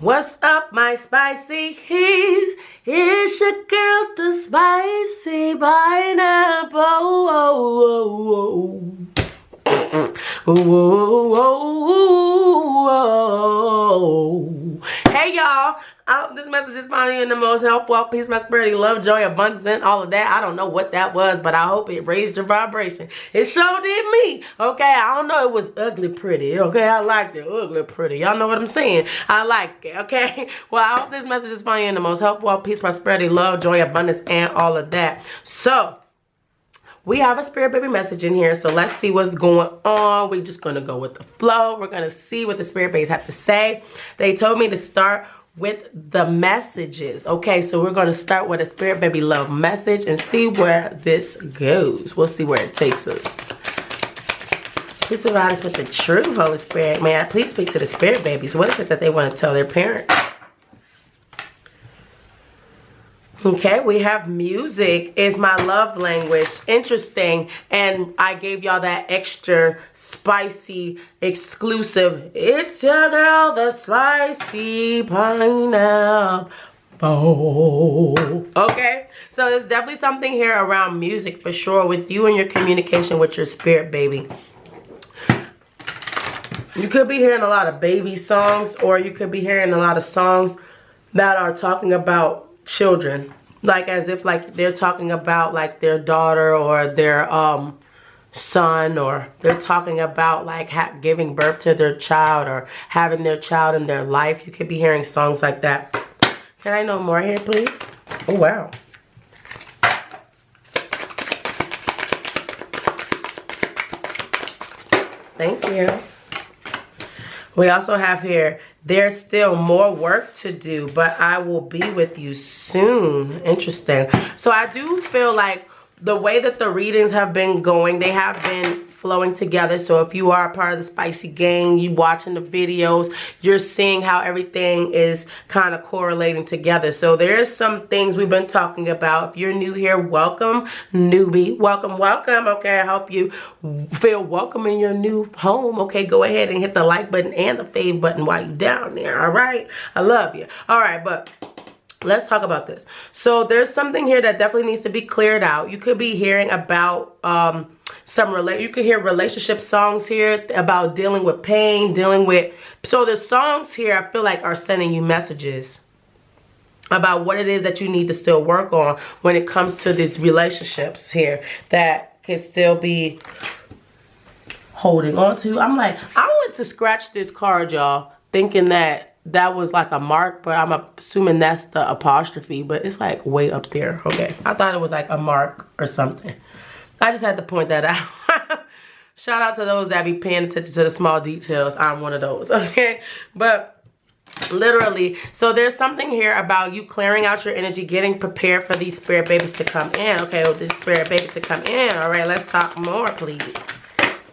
What's up, my spicy keys? It's your girl, the spicy pineapple. Whoa, whoa, whoa, whoa. Hey, y'all. This message is finally in the most helpful, peace, prosperity, love, joy, abundance, and all of that. I don't know what that was, but I hope it raised your vibration. It sure did me. Okay, I don't know. It was ugly pretty. Okay, I liked it. Ugly pretty. Y'all know what I'm saying. I like it. Okay. Well, I hope this message is finally in the most helpful, peace, prosperity, love, joy, abundance, and all of that. So, we have a spirit baby message in here, so let's see what's going on. We're just going to go with the flow. We're going to see what the spirit babies have to say. They told me to start with the messages. Okay, so we're going to start with a spirit baby love message and see where this goes. We'll see where it takes us. Please provide us with the truth, Holy Spirit. May I please speak to the spirit babies? What is it that they want to tell their parent? Okay, we have music is my love language. Interesting. And I gave y'all that extra spicy exclusive. It's your girl, the spicy pineapple. Okay, so there's definitely something here around music for sure with you and your communication with your spirit baby. You could be hearing a lot of baby songs, or you could be hearing a lot of songs that are talking about children, like as if like they're talking about like their daughter or their son, or they're talking about like giving birth to their child or having their child in their life. You could be hearing songs like that. Can I know more here, please? Oh, wow. Thank you. We also have here, there's still more work to do, but I will be with you soon. Interesting. So I do feel like the way that the readings have been going, they have been flowing together. So if you are a part of the Spicy Gang, you watching the videos, you're seeing how everything is kind of correlating together. So there's some things we've been talking about. If you're new here, welcome, newbie. Welcome, welcome. Okay, I hope you feel welcome in your new home. Okay, go ahead and hit the like button and the fave button while you're down there. All right, I love you. All right, but let's talk about this. So there's something here that definitely needs to be cleared out. You could be hearing about you could hear relationship songs here about dealing with pain, so the songs here I feel like are sending you messages about what it is that you need to still work on when it comes to these relationships here that could still be holding on to. I'm like, I went to scratch this card, y'all, thinking that was like a mark, but I'm assuming that's the apostrophe, but it's like way up there. Okay, I thought it was like a mark or something. I just had to point that out. Shout out to those that be paying attention to the small details. I'm one of those, okay? But literally, so there's something here about you clearing out your energy, getting prepared for these spirit babies to come in. Okay, well, this spirit baby to come in. All right, let's talk more, please.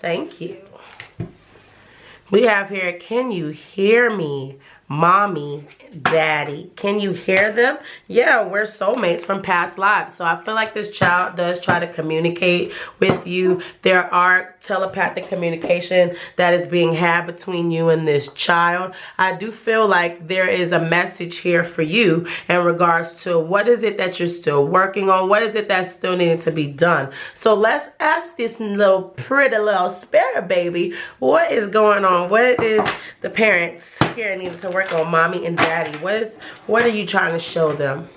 Thank you. We have here, can you hear me? Mommy, daddy, can you hear them? Yeah, we're soulmates from past lives. So I feel like this child does try to communicate with you. There are telepathic communication that is being had between you and this child. I do feel like there is a message here for you in regards to what is it that you're still working on? What is it that's still needing to be done? So let's ask this little pretty little spirit baby, what is going on? What is the parents here needing to work on, mommy and daddy? What are you trying to show them?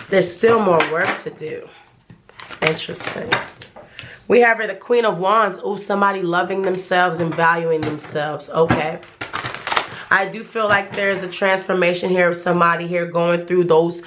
There's still more work to do. Interesting. We have here the Queen of Wands. Oh, somebody loving themselves and valuing themselves. Okay. I do feel like there's a transformation here of somebody here going through those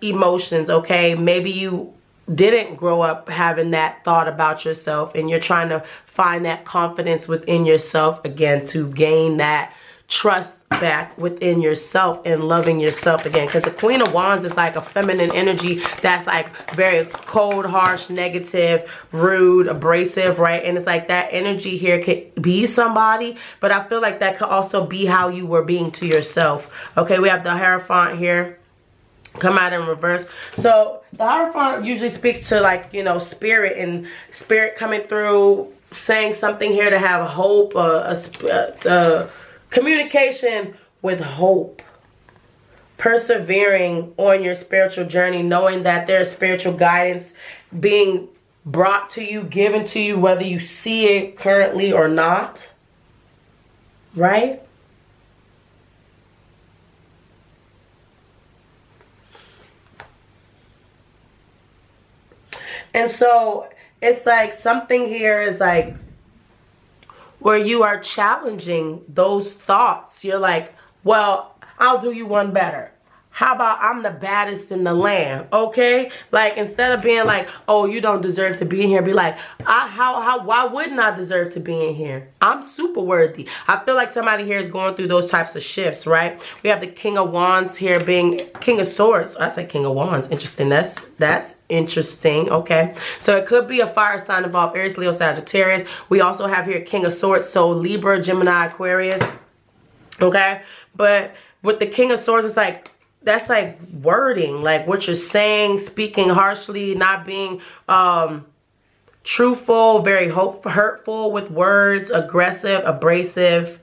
emotions. Okay. Maybe you didn't grow up having that thought about yourself, and you're trying to find that confidence within yourself again to gain that trust back within yourself and loving yourself again. Because the Queen of Wands is like a feminine energy that's like very cold, harsh, negative, rude, abrasive, right? And it's like that energy here could be somebody, but I feel like that could also be how you were being to yourself. Okay, we have the Hierophant here come out in reverse. So the Hierophant usually speaks to, like, you know, spirit, and spirit coming through saying something here to have hope, Communication with hope. Persevering on your spiritual journey, knowing that there's spiritual guidance being brought to you, given to you, whether you see it currently or not. Right? And so it's like something here is like where you are challenging those thoughts. You're like, well, I'll do you one better. How about I'm the baddest in the land, okay? Like, instead of being like, oh, you don't deserve to be in here, be like, why wouldn't I deserve to be in here? I'm super worthy. I feel like somebody here is going through those types of shifts, right? We have the King of Wands here being King of Swords. I said King of Wands. Interesting. That's interesting, okay? So it could be a fire sign involved, Aries, Leo, Sagittarius. We also have here King of Swords, so Libra, Gemini, Aquarius, okay? But with the King of Swords, it's like, that's like wording, like what you're saying, speaking harshly, not being truthful, very hurtful with words, aggressive, abrasive.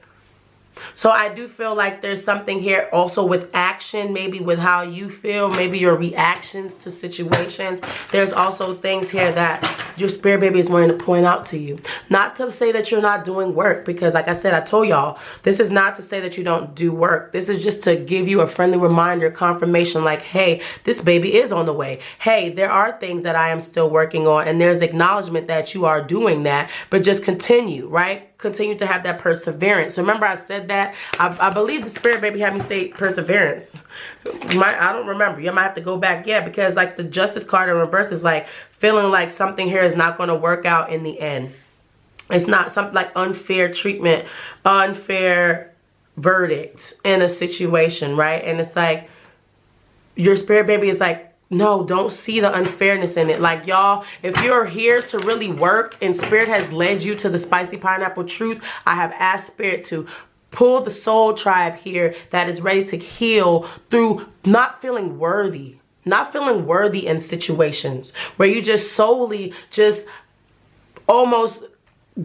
So I do feel like there's something here also with action, maybe with how you feel, maybe your reactions to situations. There's also things here that your spirit baby is wanting to point out to you. Not to say that you're not doing work, because like I said, I told y'all, this is not to say that you don't do work. This is just to give you a friendly reminder, confirmation, like, hey, this baby is on the way. Hey, there are things that I am still working on, and there's acknowledgement that you are doing that, but just continue, right? Continue to have that perseverance. Remember I said that? I believe the spirit baby had me say perseverance. I don't remember. You might have to go back. Yeah, because like the Justice card in reverse is like feeling like something here is not going to work out in the end. It's not something like unfair treatment, unfair verdict in a situation, right? And it's like your spirit baby is like, no, don't see the unfairness in it. Like, y'all, if you're here to really work and spirit has led you to the spicy pineapple truth, I have asked spirit to pull the soul tribe here that is ready to heal through not feeling worthy. Not feeling worthy in situations where you just solely just almost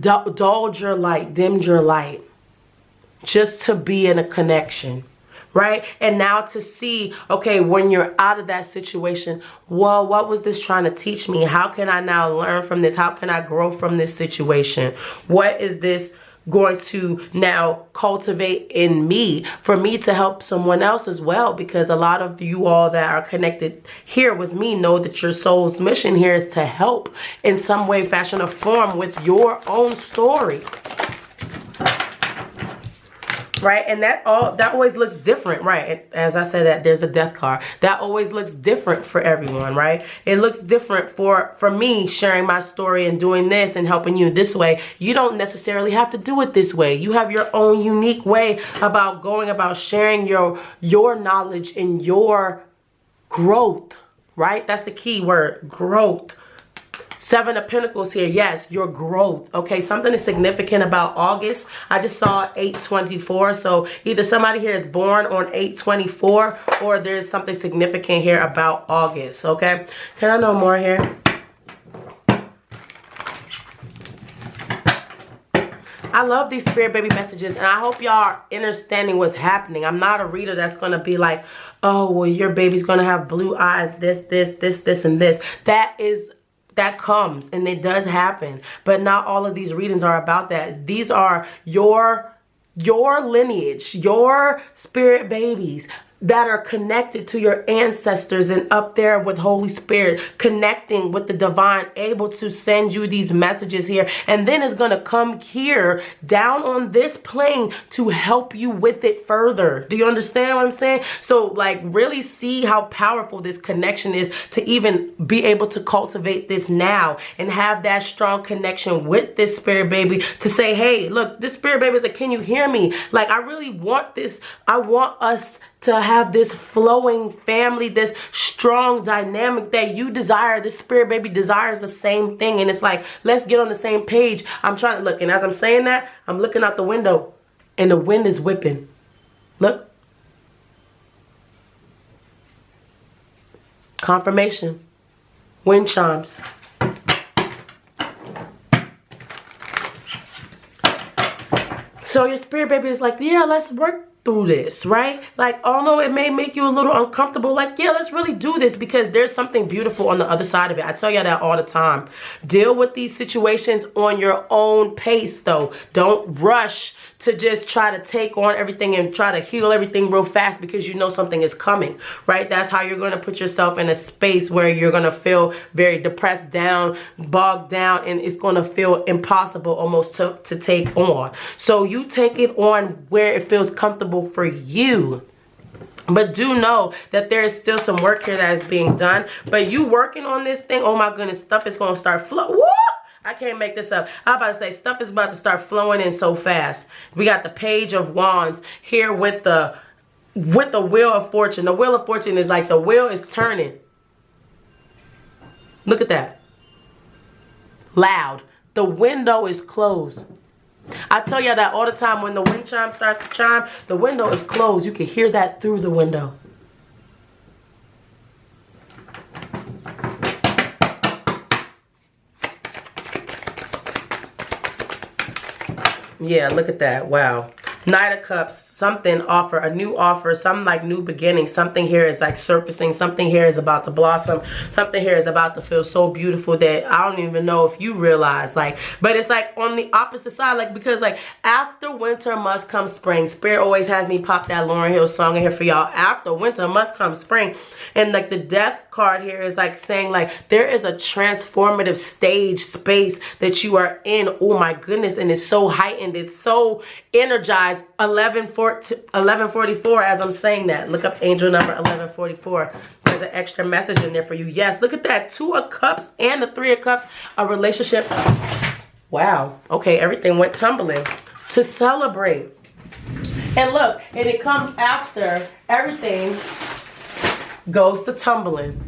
dulled your light, dimmed your light just to be in a connection. Right? And now to see, okay, when you're out of that situation, well, what was this trying to teach me? How can I now learn from this? How can I grow from this situation? What is this going to now cultivate in me for me to help someone else as well? Because a lot of you all that are connected here with me know that your soul's mission here is to help in some way, fashion, or form with your own story. Right? And that always looks different, right? As I said, that there's a death card. That always looks different for everyone, right? It looks different for me sharing my story and doing this and helping you this way. You don't necessarily have to do it this way. You have your own unique way about going about sharing your knowledge and your growth, right? That's the key word, growth. Seven of Pentacles here. Yes, your growth. Okay, something is significant about August. I just saw 8/24. So either somebody here is born on 8/24 or there's something significant here about August. Okay, can I know more here? I love these spirit baby messages, and I hope y'all are understanding what's happening. I'm not a reader that's going to be like, oh, well, your baby's going to have blue eyes, this, and this. That comes and it does happen, but not all of these readings are about that. These are your lineage, your spirit babies that are connected to your ancestors and up there with Holy Spirit, connecting with the divine, able to send you these messages here. And then it's going to come here down on this plane to help you with it further. Do you understand what I'm saying? So like really see how powerful this connection is to even be able to cultivate this now and have that strong connection with this spirit baby to say, hey, look, this spirit baby is like, can you hear me? Like, I really want this. I want us to have this flowing family, this strong dynamic that you desire. This spirit baby desires the same thing. And it's like, let's get on the same page. I'm trying to look. And as I'm saying that, I'm looking out the window and the wind is whipping. Look. Confirmation. Wind chimes. So your spirit baby is like, yeah, let's work through this, right? Like, although it may make you a little uncomfortable, like, yeah, let's really do this, because there's something beautiful on the other side of it. I tell you that all the time. Deal with these situations on your own pace, though. Don't rush to just try to take on everything and try to heal everything real fast because you know something is coming, right? That's how you're going to put yourself in a space where you're going to feel very depressed, down, bogged down, and it's going to feel impossible almost to take on. So you take it on where it feels comfortable for you. But do know that there is still some work here that is being done. But you working on this thing, oh my goodness, stuff is going to start flowing. I can't make this up. I'm about to say stuff is about to start flowing in so fast. We got the Page of Wands here with the Wheel of Fortune. The Wheel of Fortune is like the wheel is turning. Look at that. Loud. The window is closed. I tell you that all the time. When the wind chime starts to chime, the window is closed. You can hear that through the window. Yeah, look at that. Wow. Knight of Cups, something offer, a new offer, some like new beginning. Something here is like surfacing. Something here is about to blossom. Something here is about to feel so beautiful that I don't even know if you realize, like, but it's like on the opposite side, like, because like after winter must come spring. Spirit always has me pop that Lauryn Hill song in here for y'all. After winter must come spring. And like the Death card here is like saying like there is a transformative stage space that you are in. Oh my goodness. And it's so heightened. It's so energized. 1144 as I'm saying that. Look up angel number 1144. There's an extra message in there for you. Yes, look at that. 2 of Cups and the 3 of Cups. A relationship. Wow. Okay, everything went tumbling. To celebrate. And look, and it comes after everything goes to tumbling.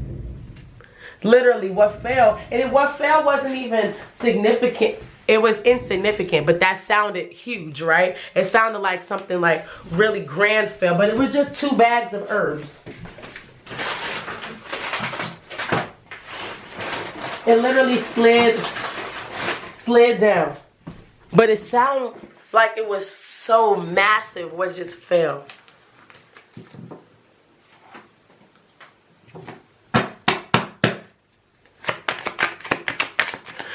Literally what fell. And what fell wasn't even significant. It was insignificant, but that sounded huge, right? It sounded like something like really grand fell, but it was just 2 bags of herbs. It literally slid down. But it sounded like it was so massive what just fell.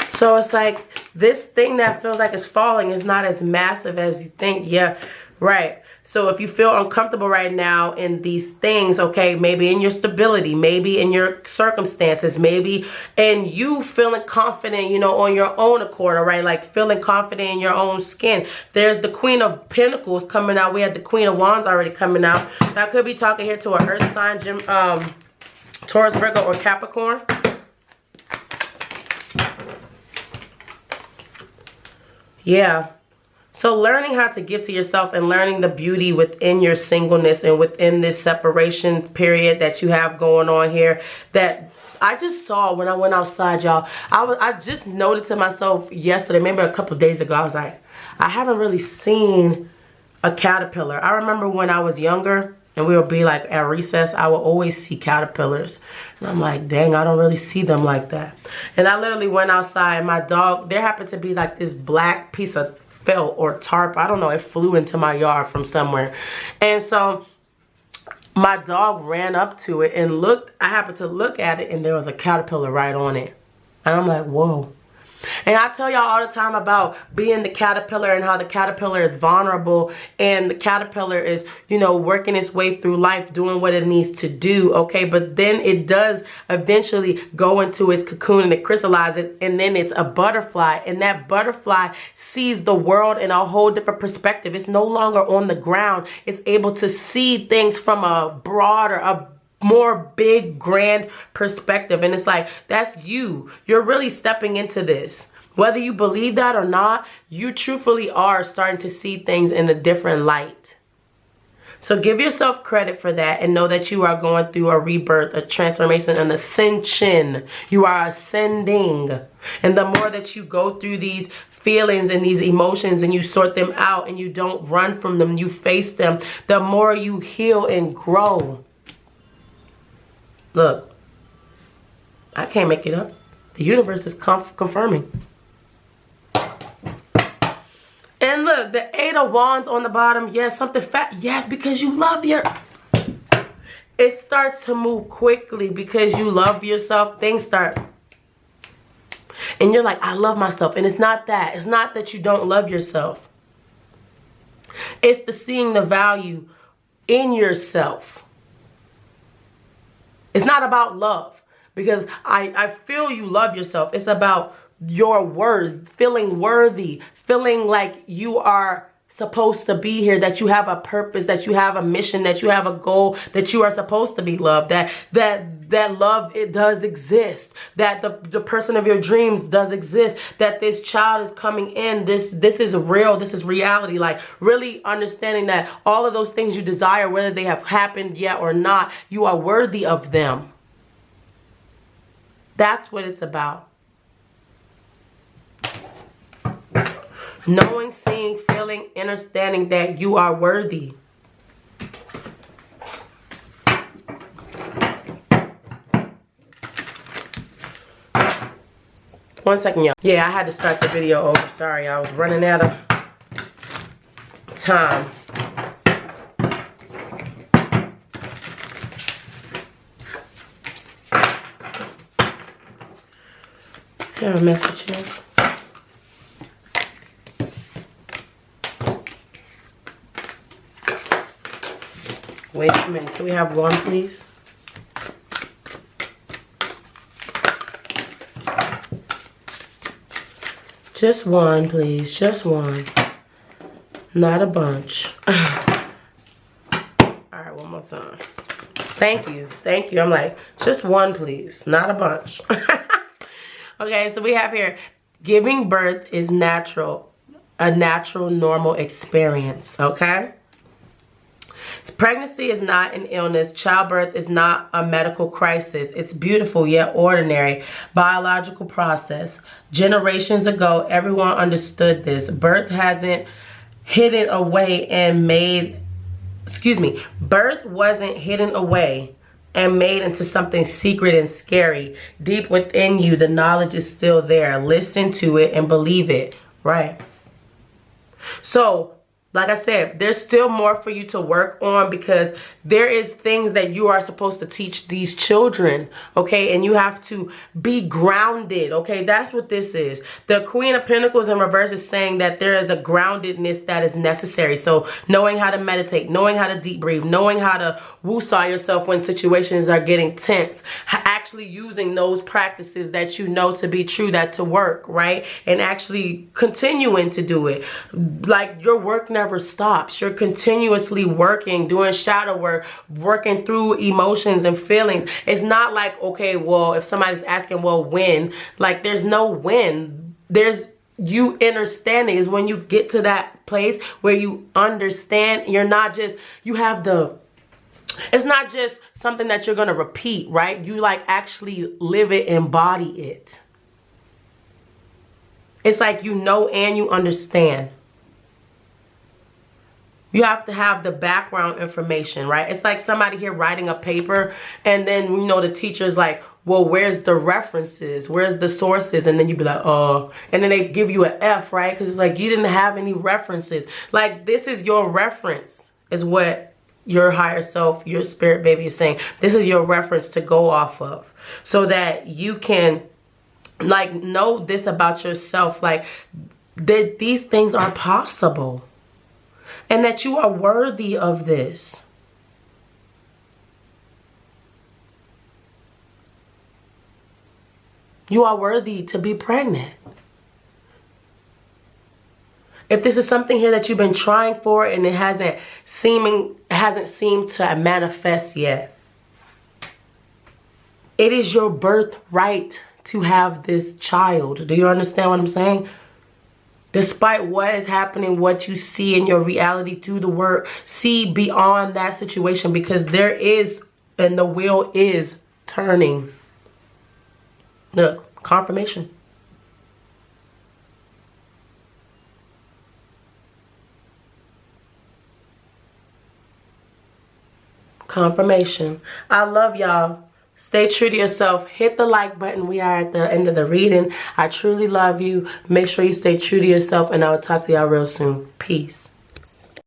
So it's like this thing that feels like it's falling is not as massive as you think. Yeah, right. So if you feel uncomfortable right now in these things, okay, maybe in your stability, maybe in your circumstances, maybe in you feeling confident, you know, on your own accord, all right, like feeling confident in your own skin. There's the Queen of Pentacles coming out. We had the Queen of Wands already coming out. So I could be talking here to an earth sign, Taurus, Virgo, or Capricorn. Yeah. So learning how to give to yourself and learning the beauty within your singleness and within this separation period that you have going on here, that I just saw when I went outside, y'all. I just noted to myself yesterday, maybe a couple days ago, I was like, I haven't really seen a caterpillar. I remember when I was younger and we would be like at recess, I would always see caterpillars. And I'm like, dang, I don't really see them like that. And I literally went outside and my dog, there happened to be like this black piece of felt or tarp. I don't know, it flew into my yard from somewhere. And so my dog ran up to it and looked, I happened to look at it and there was a caterpillar right on it. And I'm like, whoa. And I tell y'all all the time about being the caterpillar and how the caterpillar is vulnerable and the caterpillar is, you know, working its way through life, doing what it needs to do, okay? But then it does eventually go into its cocoon and it crystallizes, and then it's a butterfly, and that butterfly sees the world in a whole different perspective. It's no longer on the ground. It's able to see things from a broader, a more big, grand perspective. And it's like, that's you. You're really stepping into this. Whether you believe that or not, you truthfully are starting to see things in a different light. So give yourself credit for that and know that you are going through a rebirth, a transformation, an ascension. You are ascending. And the more that you go through these feelings and these emotions and you sort them out and you don't run from them, you face them, the more you heal and grow. Look, I can't make it up. The universe is confirming. And And look, the 8 of Wands on the bottom. Yes, something fat. Yes, because you love your... It starts to move quickly because you love yourself. Things start... And you're like, I love myself. And it's not that. It's not that you don't love yourself. It's the seeing the value in yourself. It's not about love. Because I feel you love yourself. It's about your worth, feeling worthy, feeling like you are supposed to be here, that you have a purpose, that you have a mission, that you have a goal, that you are supposed to be loved, that love, it does exist, that the person of your dreams does exist, that this child is coming in, this is real, this is reality. Like really understanding that all of those things you desire, whether they have happened yet or not, you are worthy of them. That's what it's about. Knowing, seeing, feeling, understanding that you are worthy. One second, y'all. Yeah, I had to start the video over. Sorry, I was running out of time. I have a message here. Wait a minute. Can we have one, please? Just one, please. Just one. Not a bunch. All right, one more time. Thank you. Thank you. I'm like, just one, please. Not a bunch. Okay, so we have here, giving birth is natural. A natural, normal experience, okay? Pregnancy is not an illness. Childbirth is not a medical crisis. It's beautiful yet ordinary biological process. Generations ago, everyone understood this. Birth hasn't hidden away and made, birth wasn't hidden away and made into something secret and scary. Deep within you, the knowledge is still there. Listen to it and believe it. Right. So, like I said, there's still more for you to work on because there is things that you are supposed to teach these children, okay? And you have to be grounded, okay? That's what this is. The Queen of Pentacles in reverse is saying that there is a groundedness that is necessary. So knowing how to meditate, knowing how to deep breathe, knowing how to woo-saw yourself when situations are getting tense, actually using those practices that you know to be true, that to work, right? And actually continuing to do it. Like your work never stops. You're continuously working, doing shadow work, working through emotions and feelings. It's not like, okay, well, if somebody's asking, well, when? Like, there's no when. There's you understanding is when you get to that place where you understand. You're not just, you have the, it's not just something that you're going to repeat, right? You like actually live it, embody it. It's like you know and you understand. You have to have the background information, right? It's like somebody here writing a paper and then, you know, the teacher's like, well, where's the references? Where's the sources? And then you'd be like, oh. And then they give you an F, right? Because it's like you didn't have any references. Like this is your reference is what your higher self, your spirit baby is saying. This is your reference to go off of so that you can like know this about yourself. Like that these things are possible. And that you are worthy of this. You are worthy to be pregnant. If this is something here that you've been trying for and it hasn't seemed to manifest yet, it is your birthright to have this child. Do you understand what I'm saying? Despite what is happening, what you see in your reality, do the work. See beyond that situation because there is, and the wheel is turning. Look, confirmation. Confirmation. I love y'all. Stay true to yourself. Hit the like button. We are at the end of the reading. I truly love you. Make sure you stay true to yourself, and I will talk to y'all real soon. Peace.